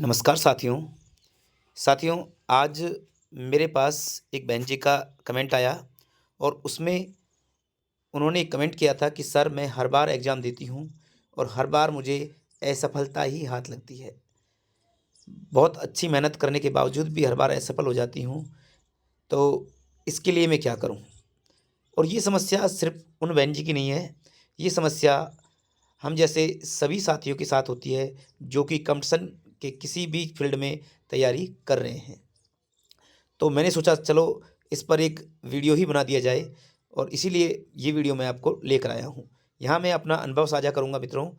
नमस्कार साथियों। साथियों, आज मेरे पास एक बहन जी का कमेंट आया और उसमें उन्होंने एक कमेंट किया था कि सर, मैं हर बार एग्ज़ाम देती हूँ और हर बार मुझे असफलता ही हाथ लगती है। बहुत अच्छी मेहनत करने के बावजूद भी हर बार असफल हो जाती हूँ, तो इसके लिए मैं क्या करूँ? और ये समस्या सिर्फ़ उन बहन जी की नहीं है, ये समस्या हम जैसे सभी साथियों के साथ होती है, जो कि कॉम्पिटिशन के किसी भी फ़ील्ड में तैयारी कर रहे हैं। तो मैंने सोचा चलो इस पर एक वीडियो ही बना दिया जाए और इसीलिए ये वीडियो मैं आपको लेकर आया हूँ। यहाँ मैं अपना अनुभव साझा करूँगा मित्रों,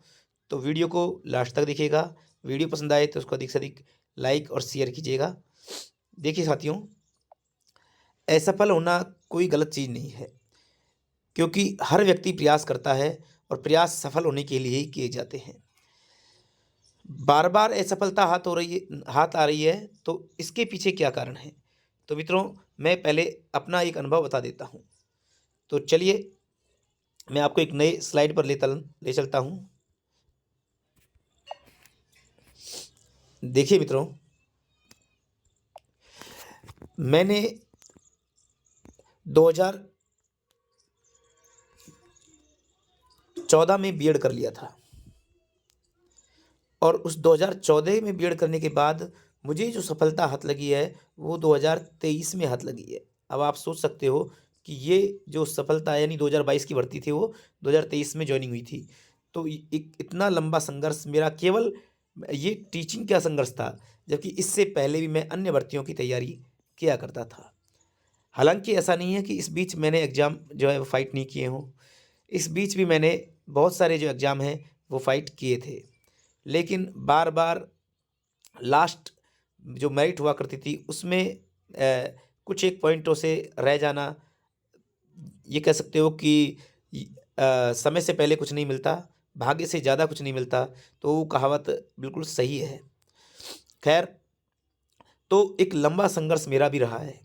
तो वीडियो को लास्ट तक देखिएगा। वीडियो पसंद आए तो उसको अधिक से अधिक लाइक और शेयर कीजिएगा। देखिए साथियों, असफल होना कोई गलत चीज़ नहीं है, क्योंकि हर व्यक्ति प्रयास करता है और प्रयास सफल होने के लिए ही किए जाते हैं। बार-बार असफलता हाथ आ रही है, तो इसके पीछे क्या कारण है? तो मित्रों, मैं पहले अपना एक अनुभव बता देता हूँ। तो चलिए, मैं आपको एक नए स्लाइड पर ले चलता हूँ। देखिए मित्रों, मैंने 2014 में बीएड कर लिया था और उस 2014 में बीएड करने के बाद मुझे जो सफलता हाथ लगी है, वो 2023 में हाथ लगी है। अब आप सोच सकते हो कि ये जो सफलता है, यानी 2022 की भर्ती थी, वो 2023 में जॉइनिंग हुई थी। तो इ एक इतना लंबा संघर्ष मेरा केवल ये टीचिंग का संघर्ष था, जबकि इससे पहले भी मैं अन्य भर्तियों की तैयारी किया करता था। हालाँकि ऐसा नहीं है कि इस बीच मैंने एग्ज़ाम जो है वो फ़ाइट नहीं किए हों। इस बीच भी मैंने बहुत सारे जो एग्ज़ाम हैं, वो फ़ाइट किए थे। लेकिन बार-बार लास्ट जो मेरिट हुआ करती थी उसमें कुछ एक पॉइंटों से रह जाना, ये कह सकते हो कि समय से पहले कुछ नहीं मिलता, भाग्य से ज़्यादा कुछ नहीं मिलता, तो वो कहावत बिल्कुल सही है। ख़ैर, तो एक लंबा संघर्ष मेरा भी रहा है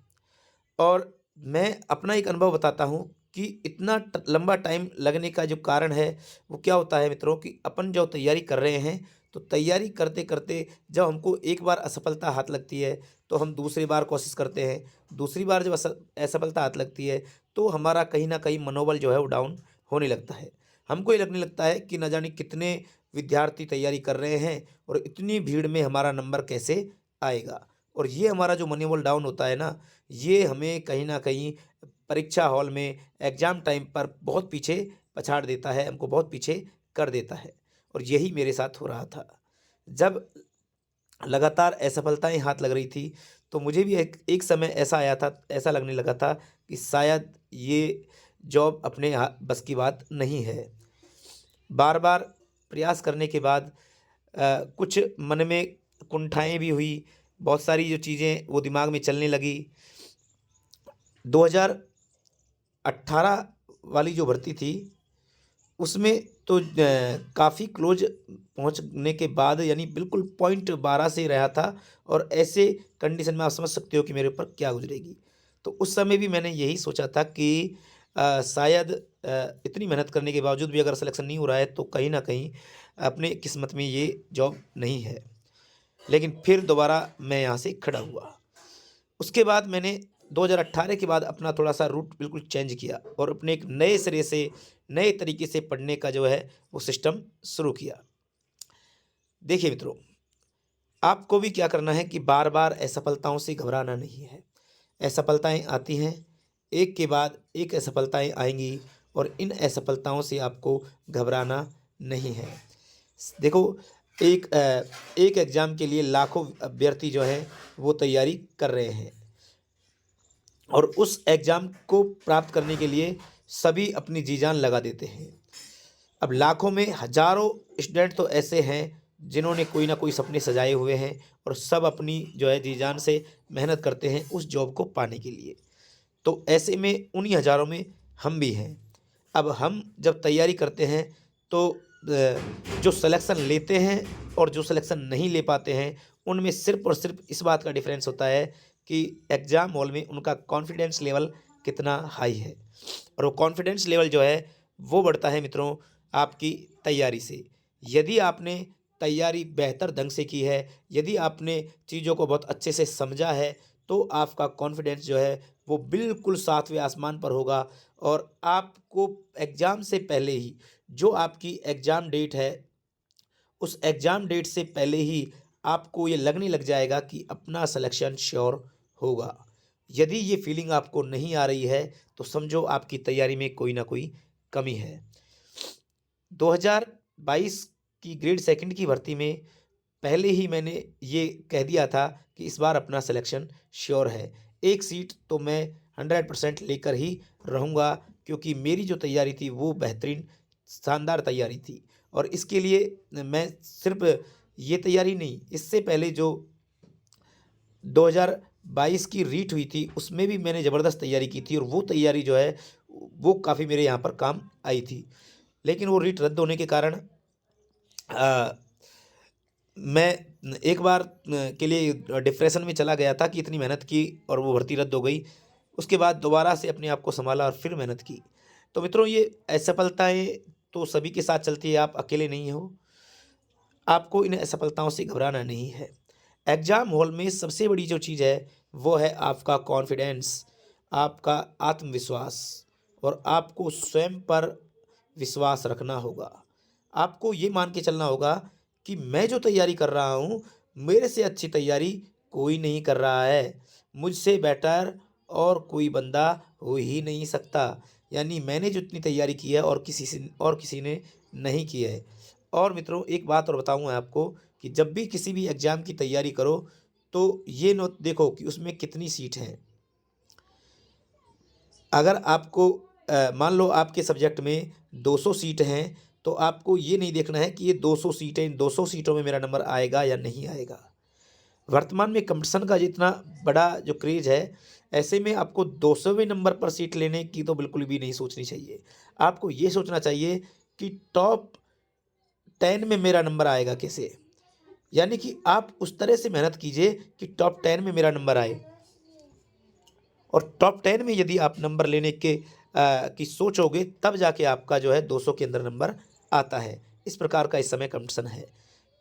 और मैं अपना एक अनुभव बताता हूँ कि इतना लंबा टाइम लगने का जो कारण है, वो क्या होता है मित्रों, कि अपन जो तैयारी कर रहे हैं, तो तैयारी करते करते जब हमको एक बार असफलता हाथ लगती है, तो हम दूसरी बार कोशिश करते हैं। दूसरी बार जब असफलता हाथ लगती है, तो हमारा कहीं ना कहीं मनोबल जो है वो डाउन होने लगता है। हमको ये लगने लगता है कि न जाने कितने विद्यार्थी तैयारी कर रहे हैं और इतनी भीड़ में हमारा नंबर कैसे आएगा। और ये हमारा जो मनोबल डाउन होता है ना, ये हमें कहीं न कहीं परीक्षा हॉल में एग्ज़ाम टाइम पर बहुत पीछे पछाड़ देता है, हमको बहुत पीछे कर देता है और यही मेरे साथ हो रहा था। जब लगातार असफलताएँ हाथ लग रही थी, तो मुझे भी एक एक समय ऐसा आया था, ऐसा लगने लगा था कि शायद ये जॉब अपने बस की बात नहीं है। बार-बार प्रयास करने के बाद कुछ मन में कुंठाएँ भी हुई, बहुत सारी जो चीज़ें वो दिमाग में चलने लगी। 2018 वाली जो भर्ती थी, उसमें तो काफ़ी क्लोज़ पहुँचने के बाद, यानी बिल्कुल पॉइंट 12 से रहा था और ऐसे कंडीशन में आप समझ सकते हो कि मेरे ऊपर क्या गुज़रेगी। तो उस समय भी मैंने यही सोचा था कि शायद इतनी मेहनत करने के बावजूद भी अगर सिलेक्शन नहीं हो रहा है, तो कहीं न कहीं अपने किस्मत में ये जॉब नहीं है। लेकिन फिर दोबारा मैं यहाँ से खड़ा हुआ। उसके बाद मैंने 2018 के बाद अपना थोड़ा-सा रूट बिल्कुल चेंज किया और अपने एक नए सिरे से, नए तरीके से पढ़ने का जो है वो सिस्टम शुरू किया। देखिए मित्रों, आपको भी क्या करना है कि बार-बार असफलताओं से घबराना नहीं है। असफलताएँ आती हैं, एक के बाद एक असफलताएँ आएँगी और इन असफलताओं से आपको घबराना नहीं है। देखो, एक एग्ज़ाम के लिए लाखों अभ्यर्थी जो हैं वो तैयारी कर रहे हैं और उस एग्ज़ाम को प्राप्त करने के लिए सभी अपनी जी-जान लगा देते हैं। अब लाखों में हज़ारों स्टूडेंट तो ऐसे हैं जिन्होंने कोई ना कोई सपने सजाए हुए हैं और सब अपनी जो है जी-जान से मेहनत करते हैं उस जॉब को पाने के लिए। तो ऐसे में उन्हीं हज़ारों में हम भी हैं। अब हम जब तैयारी करते हैं, तो जो सिलेक्शन लेते हैं और जो सिलेक्शन नहीं ले पाते हैं, उनमें सिर्फ़ और सिर्फ़ इस बात का डिफ़रेंस होता है कि एग्ज़ाम हॉल में उनका कॉन्फिडेंस लेवल कितना हाई है। और वो कॉन्फिडेंस लेवल जो है, वो बढ़ता है मित्रों आपकी तैयारी से। यदि आपने तैयारी बेहतर ढंग से की है, यदि आपने चीज़ों को बहुत अच्छे से समझा है, तो आपका कॉन्फिडेंस जो है वो बिल्कुल सातवें आसमान पर होगा। और आपको एग्ज़ाम से पहले ही जो आपकी एग्ज़ाम डेट है, उस एग्ज़ाम डेट से पहले ही आपको ये लगने लग जाएगा कि अपना सिलेक्शन श्योर होगा। यदि ये फीलिंग आपको नहीं आ रही है, तो समझो आपकी तैयारी में कोई ना कोई कमी है। 2022 की ग्रेड सेकंड की भर्ती में पहले ही मैंने ये कह दिया था कि इस बार अपना सिलेक्शन श्योर है। एक सीट तो मैं 100% लेकर ही रहूँगा, क्योंकि मेरी जो तैयारी थी वो बेहतरीन शानदार तैयारी थी। और इसके लिए मैं सिर्फ़ ये तैयारी नहीं, इससे पहले जो 2022 की रीट हुई थी, उसमें भी मैंने ज़बरदस्त तैयारी की थी और वो तैयारी जो है, वो काफ़ी मेरे यहाँ पर काम आई थी। लेकिन वो रीट रद्द होने के कारण अ, मैं एक बार के लिए डिप्रेशन में चला गया था कि इतनी मेहनत की और वो भर्ती रद्द हो गई। उसके बाद दोबारा से अपने आप को सँभाला और फिर मेहनत की। तो मित्रों, ये असफलताएँ तो सभी के साथ चलती है, आप अकेले नहीं हो। आपको इन असफलताओं से घबराना नहीं है। एग्ज़ाम हॉल में सबसे बड़ी जो चीज़ है, वो है आपका कॉन्फिडेंस, आपका आत्मविश्वास, और आपको स्वयं पर विश्वास रखना होगा। आपको ये मान के चलना होगा कि मैं जो तैयारी कर रहा हूँ, मेरे से अच्छी तैयारी कोई नहीं कर रहा है। मुझसे बेटर और कोई बंदा हो ही नहीं सकता। यानी मैंने जितनी तैयारी की है और किसी ने नहीं की है। और मित्रों, एक बात और बताऊँ मैं आपको कि जब भी किसी भी एग्ज़ाम की तैयारी करो, तो ये नोट देखो कि उसमें कितनी सीट हैं। अगर आपको मान लो आपके सब्जेक्ट में 200 सीट हैं, तो आपको ये नहीं देखना है कि ये 200 सीटें, इन 200 सीटों में मेरा नंबर आएगा या नहीं आएगा। वर्तमान में कंपटीशन का जितना बड़ा जो क्रेज़ है, ऐसे में आपको 200वें नंबर पर सीट लेने की तो बिल्कुल भी नहीं सोचनी चाहिए। आपको ये सोचना चाहिए कि टॉप 10 में मेरा नंबर आएगा कैसे? यानी कि आप उस तरह से मेहनत कीजिए कि टॉप 10 में मेरा नंबर आए। और टॉप 10 में यदि आप नंबर लेने की सोचोगे, तब जाके आपका जो है 200 के अंदर नंबर आता है। इस प्रकार का इस समय कंपटीशन है।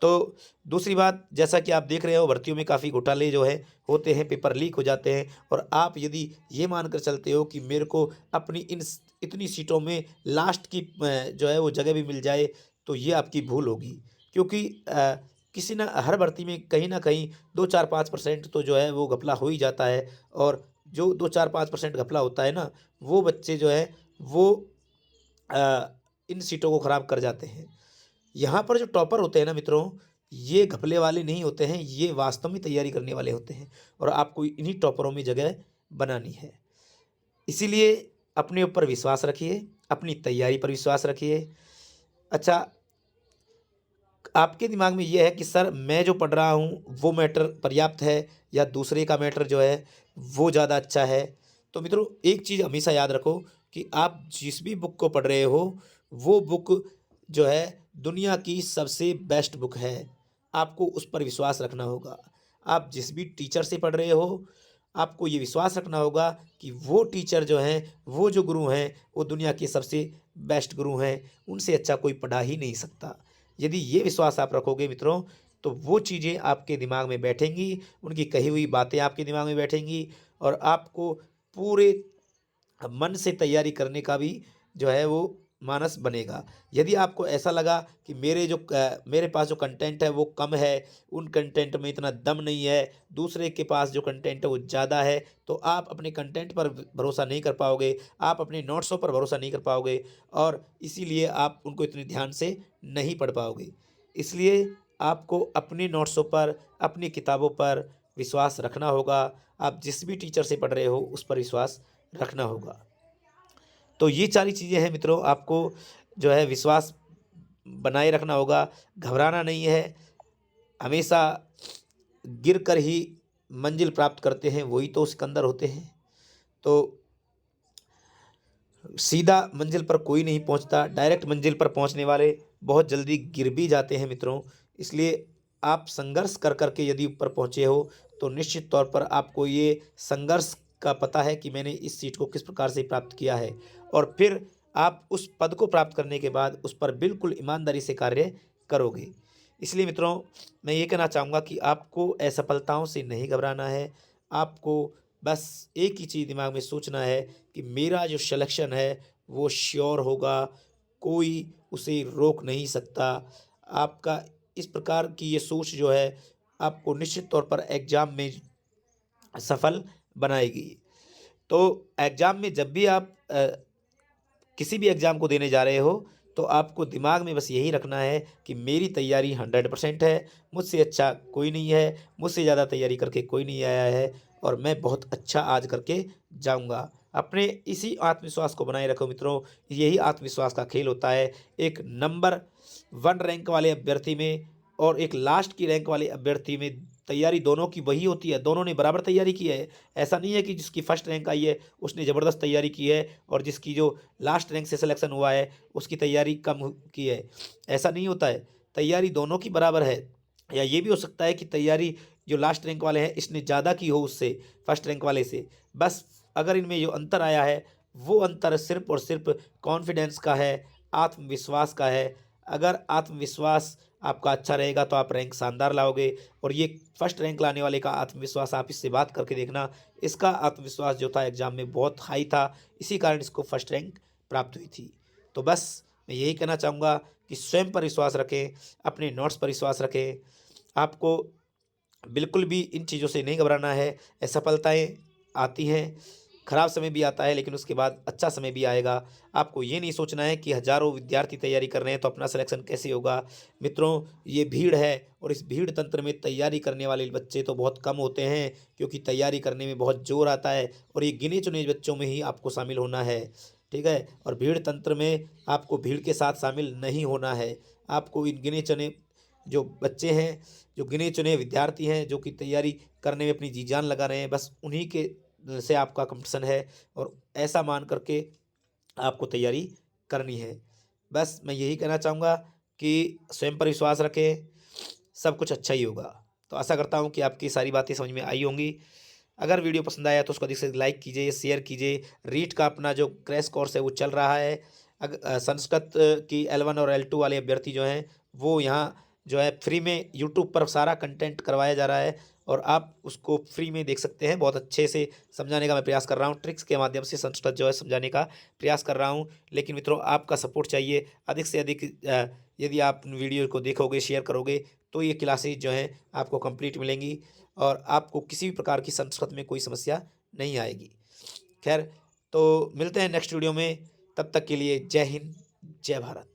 तो दूसरी बात, जैसा कि आप देख रहे हो, भर्तियों में काफ़ी घोटाले जो है होते हैं, पेपर लीक हो जाते हैं। और आप यदि ये मानकर चलते हो कि मेरे को अपनी इतनी सीटों में लास्ट की जो है वो जगह भी मिल जाए, तो ये आपकी भूल होगी। क्योंकि किसी ना हर भर्ती में कहीं न कहीं 2, 4, 5% तो जो है वो घपला हो ही जाता है। और जो 2, 4, 5% घपला होता है ना, वो बच्चे जो है वो इन सीटों को ख़राब कर जाते हैं। यहाँ पर जो टॉपर होते हैं ना मित्रों, ये घपले वाले नहीं होते हैं, ये वास्तव में तैयारी करने वाले होते हैं। और आपको इन्हीं टॉपरों में जगह बनानी है। इसीलिए अपने ऊपर विश्वास रखिए, अपनी तैयारी पर विश्वास रखिए। अच्छा, आपके दिमाग में ये है कि सर, मैं जो पढ़ रहा हूँ वो मैटर पर्याप्त है, या दूसरे का मैटर जो है वो ज़्यादा अच्छा है। तो मित्रों, एक चीज़ हमेशा याद रखो कि आप जिस भी बुक को पढ़ रहे हो, वो बुक जो है दुनिया की सबसे बेस्ट बुक है। आपको उस पर विश्वास रखना होगा। आप जिस भी टीचर से पढ़ रहे हो, आपको ये विश्वास रखना होगा कि वो टीचर जो हैं, वो जो गुरु हैं, वो दुनिया के सबसे बेस्ट गुरु हैं। उनसे अच्छा कोई पढ़ा ही नहीं सकता। यदि ये विश्वास आप रखोगे मित्रों, तो वो चीज़ें आपके दिमाग में बैठेंगी, उनकी कही हुई बातें आपके दिमाग में बैठेंगी, और आपको पूरे मन से तैयारी करने का भी जो है वो मानस बनेगा। यदि आपको ऐसा लगा कि मेरे पास जो कंटेंट है वो कम है, उन कंटेंट में इतना दम नहीं है, दूसरे के पास जो कंटेंट है वो ज़्यादा है, तो आप अपने कंटेंट पर भरोसा नहीं कर पाओगे, आप अपने नोट्सों पर भरोसा नहीं कर पाओगे, और इसीलिए आप उनको इतने ध्यान से नहीं पढ़ पाओगे। इसलिए आपको अपने नोट्सों पर, अपनी किताबों पर विश्वास रखना होगा। आप जिस भी टीचर से पढ़ रहे हो, उस पर विश्वास रखना होगा। तो ये सारी चीज़ें हैं मित्रों, आपको जो है विश्वास बनाए रखना होगा, घबराना नहीं है। हमेशा गिर कर ही मंजिल प्राप्त करते हैं, वही तो सिकंदर होते हैं। तो सीधा मंजिल पर कोई नहीं पहुंचता, डायरेक्ट मंजिल पर पहुंचने वाले बहुत जल्दी गिर भी जाते हैं मित्रों। इसलिए आप संघर्ष कर कर के यदि ऊपर पहुंचे हो, तो निश्चित तौर पर आपको ये संघर्ष का पता है कि मैंने इस सीट को किस प्रकार से प्राप्त किया है। और फिर आप उस पद को प्राप्त करने के बाद उस पर बिल्कुल ईमानदारी से कार्य करोगे। इसलिए मित्रों, मैं ये कहना चाहूँगा कि आपको असफलताओं से नहीं घबराना है। आपको बस एक ही चीज़ दिमाग में सोचना है कि मेरा जो सिलेक्शन है वो श्योर होगा, कोई उसे रोक नहीं सकता। आपका इस प्रकार की ये सोच जो है आपको निश्चित तौर पर एग्ज़ाम में सफल बनाएगी। तो एग्ज़ाम में जब भी आप किसी भी एग्ज़ाम को देने जा रहे हो, तो आपको दिमाग में बस यही रखना है कि मेरी तैयारी 100% है, मुझसे अच्छा कोई नहीं है, मुझसे ज़्यादा तैयारी करके कोई नहीं आया है और मैं बहुत अच्छा आज करके जाऊँगा। अपने इसी आत्मविश्वास को बनाए रखो मित्रों, यही आत्मविश्वास का खेल होता है। एक नंबर 1 रैंक वाले अभ्यर्थी में और एक लास्ट की रैंक वाले अभ्यर्थी में तैयारी दोनों की वही होती है, दोनों ने बराबर तैयारी की है। ऐसा नहीं है कि जिसकी फर्स्ट रैंक आई है, उसने ज़बरदस्त तैयारी की है और जिसकी जो लास्ट रैंक से सिलेक्शन हुआ है, उसकी तैयारी कम की है। ऐसा नहीं होता है, तैयारी दोनों की बराबर है। या ये भी हो सकता है कि तैयारी जो लास्ट रैंक वाले हैं, इसने ज़्यादा की हो उससे, फर्स्ट रैंक वाले से। बस अगर इनमें जो अंतर आया है, वो अंतर सिर्फ़ और सिर्फ़ कॉन्फिडेंस का है, आत्मविश्वास का है। अगर आत्मविश्वास आपका अच्छा रहेगा तो आप रैंक शानदार लाओगे और ये फर्स्ट रैंक लाने वाले का आत्मविश्वास आप इससे बात करके देखना, इसका आत्मविश्वास जो था एग्ज़ाम में बहुत हाई था, इसी कारण इसको फर्स्ट रैंक प्राप्त हुई थी। तो बस मैं यही कहना चाहूँगा कि स्वयं पर विश्वास रखें, अपने नोट्स पर विश्वास रखें। आपको बिल्कुल भी इन चीज़ों से नहीं घबराना है। असफलताएँ आती हैं, खराब समय भी आता है लेकिन उसके बाद अच्छा समय भी आएगा। आपको ये नहीं सोचना है कि हज़ारों विद्यार्थी तैयारी कर रहे हैं तो अपना सिलेक्शन कैसे होगा। मित्रों, ये भीड़ है और इस भीड़ तंत्र में तैयारी करने वाले बच्चे तो बहुत कम होते हैं, क्योंकि तैयारी करने में बहुत ज़ोर आता है और ये गिने-चुने बच्चों में ही आपको शामिल होना है, ठीक है? और भीड़ तंत्र में आपको भीड़ के साथ शामिल नहीं होना है। आपको इन गिने-चुने जो बच्चे हैं, जो गिने-चुने विद्यार्थी हैं, जो कि तैयारी करने में अपनी जी-जान लगा रहे हैं, बस उन्हीं के से आपका कॉम्पिटिशन है और ऐसा मान करके आपको तैयारी करनी है। बस मैं यही कहना चाहूँगा कि स्वयं पर विश्वास रखें, सब कुछ अच्छा ही होगा। तो आशा करता हूँ कि आपकी सारी बातें समझ में आई होंगी। अगर वीडियो पसंद आया तो उसको अधिक से अधिक लाइक कीजिए, शेयर कीजिए। रीट का अपना जो क्रैश कोर्स है वो चल रहा है। संस्कृत की L1 और L2 वाले अभ्यर्थी जो हैं, वो यहाँ जो है फ्री में यूट्यूब पर सारा कंटेंट करवाया जा रहा है और आप उसको फ्री में देख सकते हैं। बहुत अच्छे से समझाने का मैं प्रयास कर रहा हूँ, ट्रिक्स के माध्यम से संस्कृत जो है समझाने का प्रयास कर रहा हूँ। लेकिन मित्रों, आपका सपोर्ट चाहिए। अधिक से अधिक यदि आप वीडियो को देखोगे, शेयर करोगे, तो ये क्लासेज जो हैं आपको कंप्लीट मिलेंगी और आपको किसी भी प्रकार की संस्कृत में कोई समस्या नहीं आएगी। खैर, तो मिलते हैं नेक्स्ट वीडियो में, तब तक के लिए जय हिंद, जय भारत।